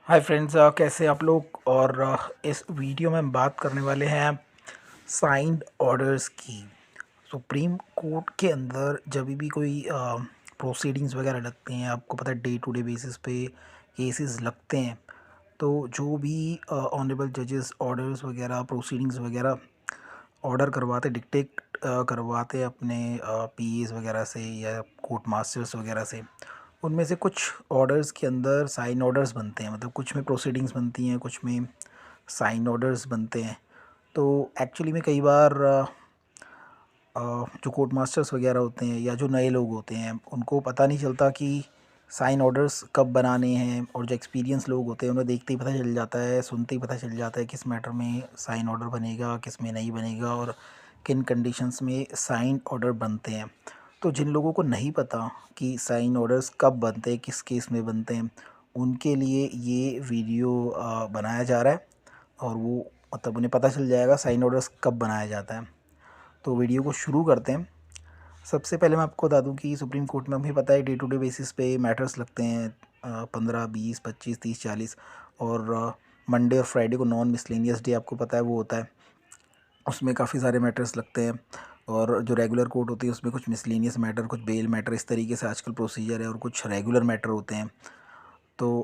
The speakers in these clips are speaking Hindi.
हाय फ्रेंड्स, कैसे आप लोग। और इस वीडियो में हम बात करने वाले हैं साइंड ऑर्डर्स की। सुप्रीम कोर्ट के अंदर जब भी कोई प्रोसीडिंग्स वगैरह लगते हैं, आपको पता है डे टू डे बेसिस पे केसेस लगते हैं। तो जो भी ऑनरेबल जजेस ऑर्डर्स वगैरह प्रोसीडिंग्स वगैरह ऑर्डर करवाते, डिक्टेट करवाते अपने पीएस वगैरह से या कोर्ट मास्टर्स वगैरह से, उनमें से कुछ ऑर्डर्स के अंदर साइन ऑर्डर्स बनते हैं। मतलब कुछ में प्रोसीडिंग्स बनती हैं, कुछ में साइन ऑर्डर्स बनते हैं। तो एक्चुअली में कई बार जो कोर्ट मास्टर्स वगैरह होते हैं या जो नए लोग होते हैं, उनको पता नहीं चलता कि साइन ऑर्डर्स कब बनाने हैं। और जो एक्सपीरियंस लोग होते हैं उन्हें देखते ही पता चल जाता है, सुनते ही पता चल जाता है किस मैटर में साइन ऑर्डर बनेगा, किस में नहीं बनेगा और किन कंडीशंस में साइन ऑर्डर बनते हैं। तो जिन लोगों को नहीं पता कि साइन ऑर्डर्स कब बनते हैं, किस केस में बनते हैं, उनके लिए ये वीडियो बनाया जा रहा है। और वो मतलब उन्हें पता चल जाएगा साइन ऑर्डर्स कब बनाया जाता है। तो वीडियो को शुरू करते हैं। सबसे पहले मैं आपको बता दूं कि सुप्रीम कोर्ट में हमें पता है डे टू डे बेसिस पे मैटर्स लगते हैं, 15, 20, 25, 30, 40। और मंडे और फ्राइडे को नॉन मिसलेनियस डे आपको पता है वो होता है, उसमें काफ़ी सारे मैटर्स लगते हैं। और जो रेगुलर कोर्ट होती है उसमें कुछ मिसलेनियस मैटर, कुछ बेल मैटर, इस तरीके से आजकल प्रोसीजर है। और कुछ रेगुलर मैटर होते हैं। तो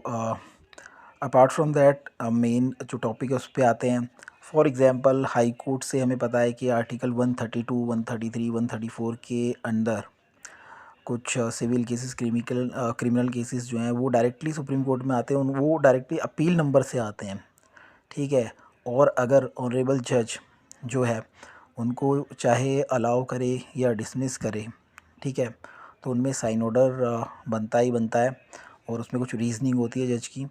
अपार्ट फ्रॉम दैट मेन जो टॉपिक है उस पे आते हैं। फॉर एग्ज़ाम्पल हाई कोर्ट से हमें पता है कि आर्टिकल 132, 133, 134 के अंदर कुछ सिविल केसेस, क्रिमिनल केसेस जो हैं वो डायरेक्टली सुप्रीम कोर्ट में आते हैं। वो डायरेक्टली अपील नंबर से आते हैं, ठीक है। और अगर ऑनरेबल जज जो है उनको चाहे अलाउ करे या डिसमिस करे, ठीक है, तो उनमें साइन ऑर्डर बनता ही बनता है। और उसमें कुछ रीजनिंग होती है जज की।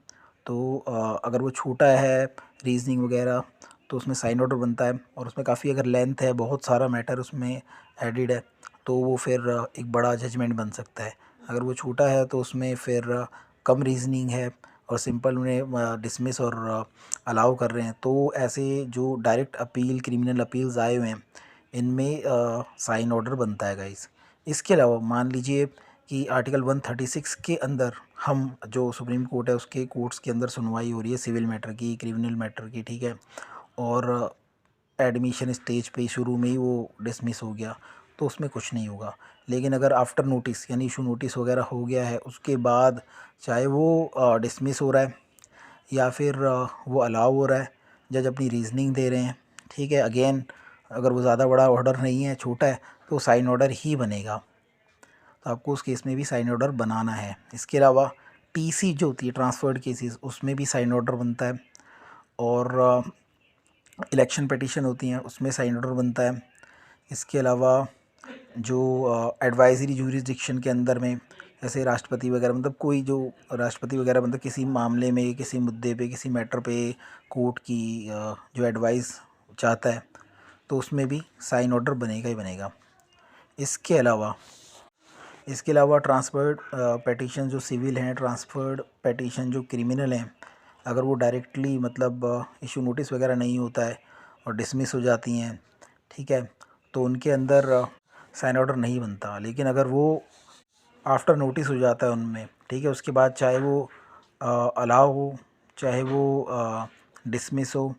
तो अगर वो छोटा है रीजनिंग वगैरह, तो उसमें साइन ऑर्डर बनता है। और उसमें काफ़ी अगर लेंथ है, बहुत सारा मैटर उसमें एडिड है, तो वो फिर एक बड़ा जजमेंट बन सकता है। अगर वो छोटा है तो उसमें फिर कम रीजनिंग है और सिंपल उन्हें डिसमिस और अलाउ कर रहे हैं। तो ऐसे जो डायरेक्ट अपील, क्रिमिनल अपील्स आए हुए हैं, इनमें साइन ऑर्डर बनता है गाइस। इसके अलावा मान लीजिए कि आर्टिकल 136 के अंदर हम जो सुप्रीम कोर्ट है उसके कोर्ट्स के अंदर सुनवाई हो रही है सिविल मैटर की, क्रिमिनल मैटर की, ठीक है। और एडमिशन स्टेज पे शुरू में ही वो डिसमिस हो गया, तो उसमें कुछ नहीं होगा। लेकिन अगर आफ्टर नोटिस यानी इशू नोटिस वगैरह हो गया है, उसके बाद चाहे वो डिसमिस हो रहा है या फिर वो अलाउ हो रहा है, जज अपनी रीजनिंग दे रहे हैं, ठीक है। अगेन अगर वो ज़्यादा बड़ा ऑर्डर नहीं है, छोटा है, तो साइन ऑर्डर ही बनेगा। तो आपको उस केस में भी साइन ऑर्डर बनाना है। इसके अलावा टीसी जो होती है, ट्रांसफर्ड केसेस, उसमें भी साइन ऑर्डर बनता है। और इलेक्शन पिटीशन होती हैं उसमें साइन ऑर्डर बनता है। इसके अलावा जो एडवाइजरी जूरिसडिक्शन के अंदर में, जैसे राष्ट्रपति वगैरह, मतलब कोई जो राष्ट्रपति वगैरह, मतलब किसी मामले में, किसी मुद्दे पे, किसी मैटर पे कोर्ट की जो एडवाइस चाहता है, तो उसमें भी साइन ऑर्डर बनेगा ही बनेगा। इसके अलावा ट्रांसफर्ड पेटिशन जो सिविल हैं, ट्रांसफर्ड पेटिशन जो क्रिमिनल हैं, अगर वो डायरेक्टली मतलब इशू नोटिस वगैरह नहीं होता है और डिसमिस हो जाती हैं, ठीक है, तो उनके अंदर साइन ऑर्डर नहीं बनता। लेकिन अगर वो आफ्टर नोटिस हो जाता है उनमें, ठीक है, उसके बाद चाहे वो अलाउ हो, चाहे वो डिसमिस हो,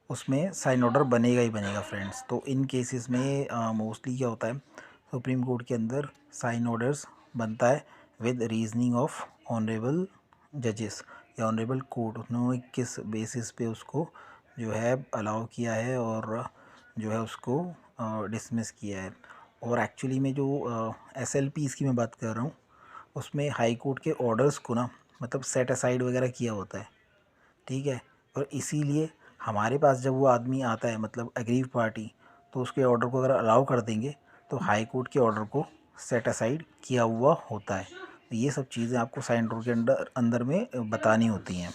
उसमें साइन ऑर्डर बनेगा ही बनेगा फ्रेंड्स। तो इन केसेस में मोस्टली क्या होता है, सुप्रीम कोर्ट के अंदर साइन ऑर्डर्स बनता है विद रीजनिंग ऑफ ऑनरेबल जजेस या ऑनरेबल कोर्ट, उन्होंने किस बेसिस पे उसको जो है अलाउ किया है और जो है उसको डिसमिस किया है। और एक्चुअली में जो एसएलपीज़ की मैं बात कर रहा हूँ, उसमें हाई कोर्ट के ऑर्डर्स को ना मतलब सेट असाइड वगैरह किया होता है, ठीक है। और इसीलिए हमारे पास जब वो आदमी आता है, मतलब एग्रीव पार्टी, तो उसके ऑर्डर को अगर अलाउ कर देंगे तो हाई कोर्ट के ऑर्डर को सेट असाइड किया हुआ होता है। तो ये सब चीज़ें आपको साइन ऑर्डर के अंदर अंदर में बतानी होती हैं।